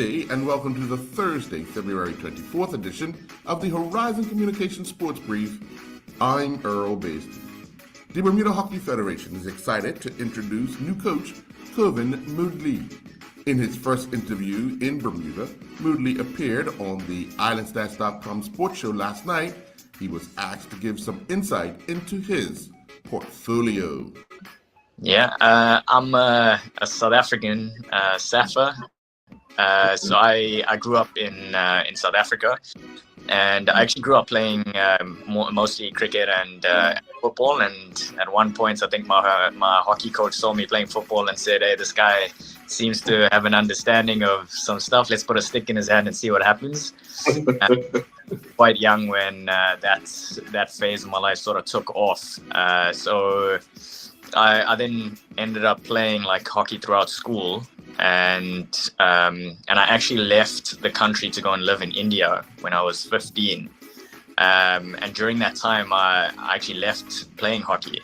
day and welcome to the Thursday, February 24th edition of the Horizon Communications Sports Brief. I'm Earl Baisden. The Bermuda Hockey Federation is excited to introduce new coach Kevin Moodley. In his first interview in Bermuda, Moodley appeared on the IslandStats.com sports show last night. He was asked to give some insight into his portfolio. Yeah, I'm a South African Safa. So I grew up in South Africa, and I actually grew up playing mostly cricket and football. And at one point, I think my hockey coach saw me playing football and said, "Hey, this guy seems to have an understanding of some stuff. Let's put a stick in his hand and see what happens." Quite young when that phase of my life sort of took off. So I then ended up playing like hockey throughout school, and I actually left the country to go and live in India when I was 15. And during that time, I actually left playing hockey.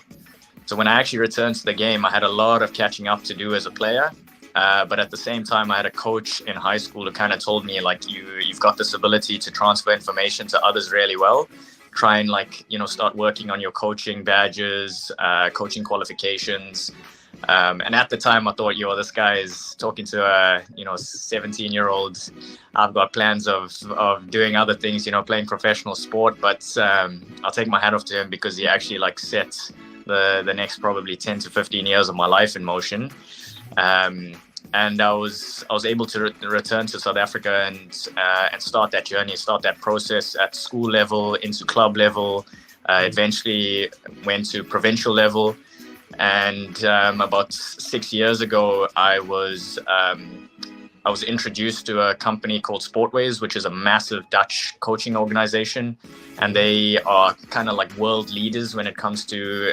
So when I actually returned to the game, I had a lot of catching up to do as a player. But at the same time, I had a coach in high school who kind of told me, like, you've got this ability to transfer information to others really well. Try and start working on your coaching badges, coaching qualifications. And at the time I thought, this guy is talking to a 17-year-old. I've got plans of doing other things, playing professional sport. But I'll take my hat off to him because he actually set the next probably 10 to 15 years of my life in motion. And I was able to return to South Africa and start that journey, start that process at school level, into club level, eventually went to provincial level. And about 6 years ago, I was introduced to a company called Sportways, which is a massive Dutch coaching organization. And they are kind of like world leaders when it comes to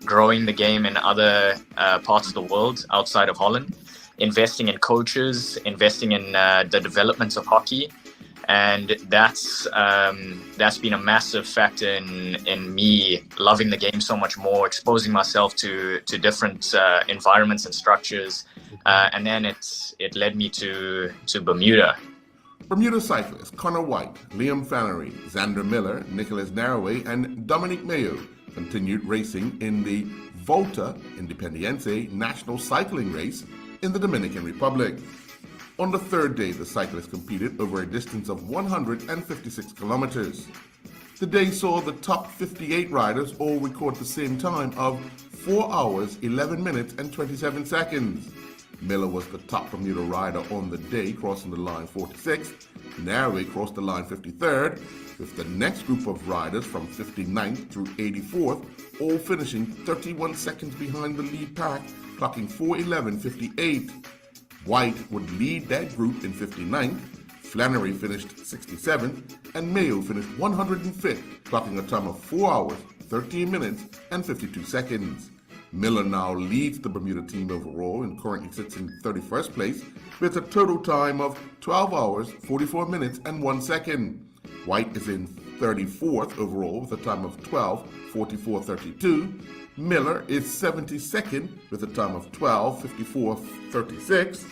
growing the game in other parts of the world outside of Holland, investing in coaches, investing in the development of hockey. And that's been a massive factor in me loving the game so much more, exposing myself to different environments and structures. And then it led me to Bermuda. Bermuda cyclists Connor White, Liam Flannery, Xander Miller, Nicholas Narroway, and Dominic Mayo continued racing in the Volta Independiente National Cycling Race in the Dominican Republic. On the third day, the cyclists competed over a distance of 156 kilometers. The day saw the top 58 riders all record the same time of 4 hours, 11 minutes, and 27 seconds. Miller was the top Bermuda rider on the day, crossing the line 46th. Narroway crossed the line 53rd, with the next group of riders from 59th through 84th all finishing 31 seconds behind the lead pack, clocking 4:11:58. White would lead that group in 59th, Flannery finished 67th, and Mayo finished 105th, clocking a time of 4 hours, 13 minutes, and 52 seconds. Miller now leads the Bermuda team overall and currently sits in 31st place with a total time of 12 hours, 44 minutes, and 1 second. White is in 34th overall with a time of 12:44:32. Miller is 72nd with a time of 12:54:36.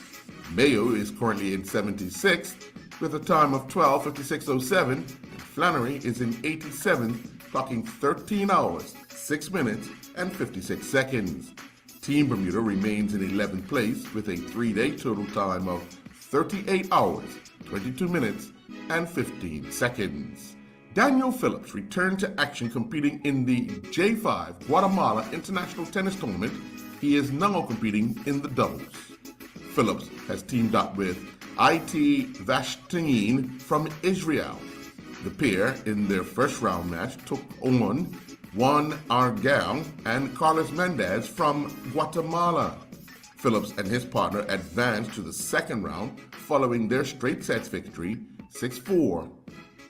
Mayo is currently in 76th with a time of 12:56:07. And Flannery is in 87th, clocking 13 hours, 6 minutes, and 56 seconds. Team Bermuda remains in 11th place with a 3-day total time of 38 hours, 22 minutes, and 15 seconds. Daniel Phillips returned to action competing in the J5 Guatemala International Tennis Tournament. He is now competing in the doubles. Phillips has teamed up with IT Vashtin from Israel. The pair in their first round match took on Juan Argal and Carlos Mendez from Guatemala. Phillips and his partner advanced to the second round following their straight sets victory, 6-4.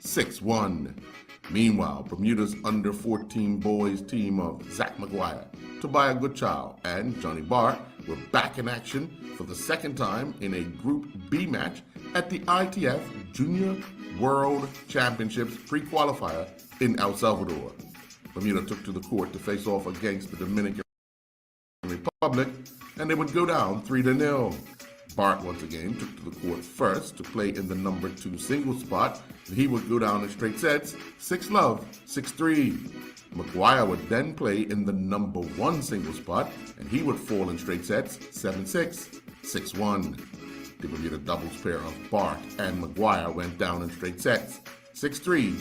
6-1. Meanwhile, Bermuda's under-14 boys team of Zach McGuire, Tobiah Goodchild, and Johnny Bart were back in action for the second time in a Group B match at the ITF Junior World Championships pre-qualifier in El Salvador. Bermuda took to the court to face off against the Dominican Republic, and they would go down 3-0. Bart once again took to the court first to play in the number 2 singles spot, and he would go down in straight sets, 6-love, 6-3. Maguire would then play in the number 1 singles spot, and he would fall in straight sets, 7-6, 6-1. The Bermuda doubles pair of Bart and Maguire went down in straight sets, 6-3,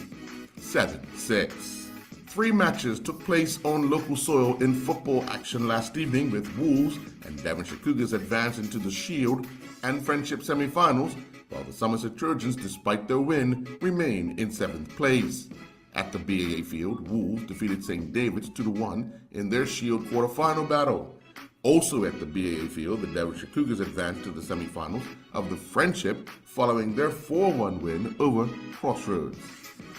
7-6. 3 matches took place on local soil in football action last evening, with Wolves and Devonshire Cougars advancing to the Shield and Friendship semi-finals, while the Somerset Trojans, despite their win, remain in 7th place. At the BAA Field, Wolves defeated St. David's 2-1 in their Shield quarter-final battle. Also at the BAA Field, the Devonshire Cougars advanced to the semi-finals of the Friendship following their 4-1 win over Crossroads.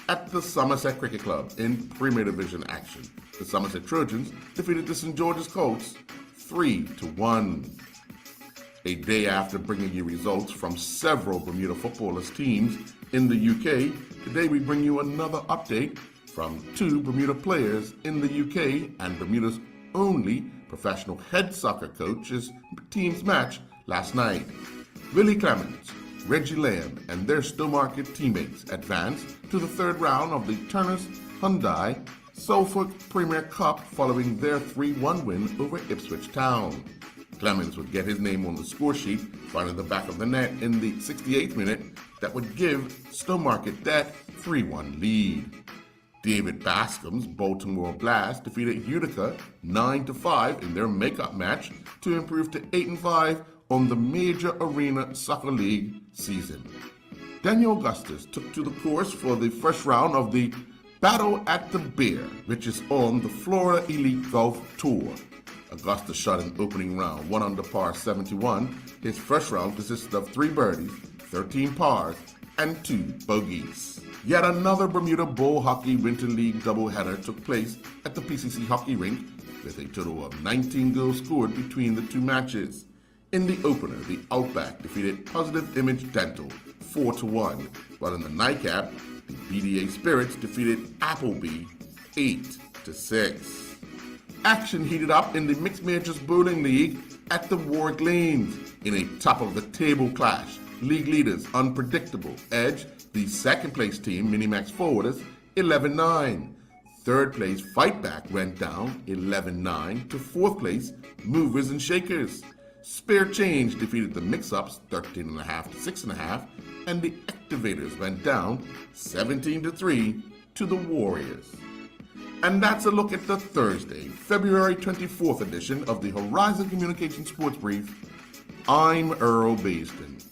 At the Somerset Cricket Club in Premier Division action, the Somerset Trojans defeated the St. George's Colts 3-1. A day after bringing you results from several Bermuda footballers teams in the UK, today we bring you another update from 2 Bermuda players in the UK and Bermuda's only professional head soccer coach's team's match last night. Willie Clemens, Reggie Lamb, and their Stowmarket teammates advanced to the 3rd round of the Turners Hyundai Suffolk Premier Cup following their 3-1 win over Ipswich Town. Clemens would get his name on the score sheet, finding the back of the net in the 68th minute that would give Stowmarket that 3-1 lead. David Bascom's Baltimore Blast defeated Utica 9-5 in their makeup match to improve to 8-5 on the Major Arena Soccer League season. Daniel Augustus took to the course for the first round of the Battle at the Bear, which is on the Florida Elite Golf Tour. Augustus shot an opening round 1 under par 71. His first round consisted of 3 birdies, 13 pars, and 2 bogeys. Yet another Bermuda Bull Hockey Winter League doubleheader took place at the PCC Hockey Rink, with a total of 19 goals scored between the 2 matches. In the opener, the Outback defeated Positive Image Dental 4-1, while in the nightcap, the BDA Spirits defeated Appleby 8-6. Action heated up in the Mixed Majors Bowling League at the Warwick Lanes in a top-of-the-table clash. League leaders Unpredictable edged the 2nd place team Minimax Forwarders 11-9. 3rd place Fightback went down 11-9 to 4th place Movers and Shakers. Spare Change defeated the Mix-Ups 13.5 to 6.5, and the Activators went down 17-3 to the Warriors. And that's a look at the Thursday, February 24th edition of the Horizon Communications Sports Brief. I'm Earl Basden.